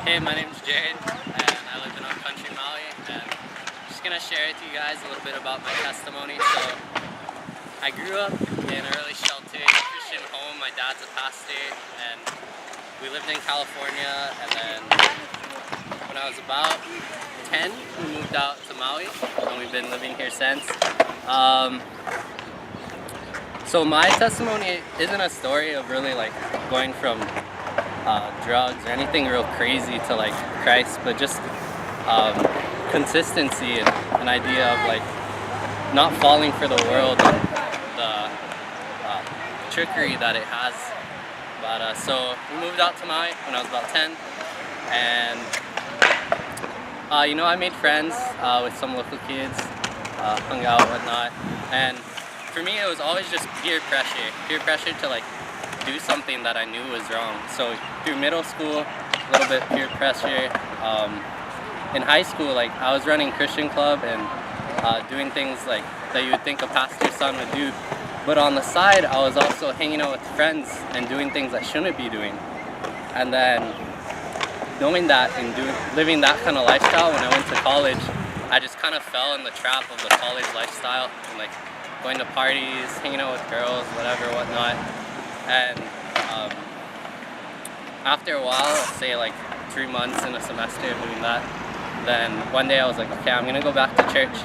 Hey, my name's Jared, and I live in Upcountry, Maui, and I'm just gonna share with you guys a little bit about my testimony. So, I grew up in a really sheltered Christian home. My dad's a pastor, and we lived in California, and then when I was about 10, we moved out to Maui, and we've been living here since. So my testimony isn't a story of really like going from drugs or anything real crazy to like Christ, but just consistency and an idea of like not falling for the world and the trickery that it has. But so we moved out to Maui when I was about 10, and I made friends with some local kids, hung out, whatnot, and for me it was always just peer pressure to like do something that I knew was wrong. So through middle school, a little bit peer pressure. In high school, like I was running Christian club and doing things like that you would think a pastor's son would do. But on the side, I was also hanging out with friends and doing things I shouldn't be doing. And then knowing that and living that kind of lifestyle, when I went to college, I just kind of fell in the trap of the college lifestyle and like going to parties, hanging out with girls, whatever, whatnot. And after a while, say like 3 months in a semester of doing that, then one day I was like, okay, I'm gonna go back to church.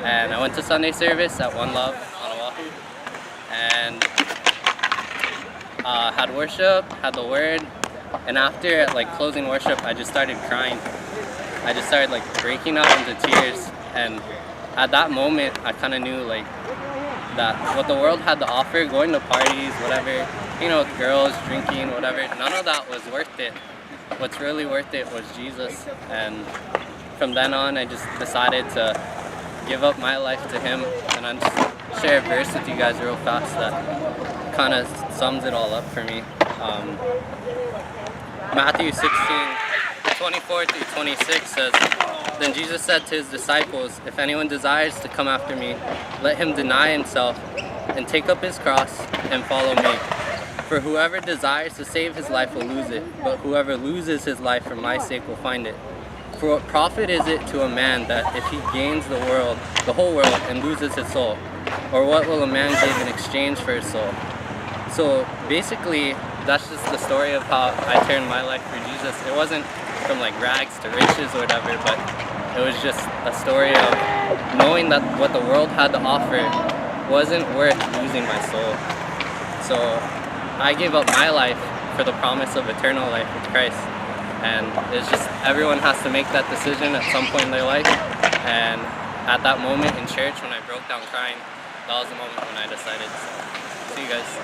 And I went to Sunday service at One Love on Oahu, and had worship, had the word, and after like closing worship, I just started crying. I just started like breaking out into tears, and at that moment, I kind of knew like that what the world had to offer, going to parties, whatever, with girls, drinking, whatever, none of that was worth it. What's really worth it was Jesus. And from then on, I just decided to give up my life to Him. And I'll just share a verse with you guys real fast that kind of sums it all up for me. Matthew 16:24-26 says, "Then Jesus said to His disciples, 'If anyone desires to come after me, let him deny himself and take up his cross and follow me. For whoever desires to save his life will lose it, but whoever loses his life for my sake will find it. For what profit is it to a man that if he gains the whole world, and loses his soul? Or what will a man give in exchange for his soul?'" So basically, that's just the story of how I turned my life for Jesus. It wasn't from like rags to riches or whatever, but it was just a story of knowing that what the world had to offer wasn't worth losing my soul. So I gave up my life for the promise of eternal life with Christ. And it's just, everyone has to make that decision at some point in their life. And at that moment in church when I broke down crying, that was the moment when I decided. So, see you guys.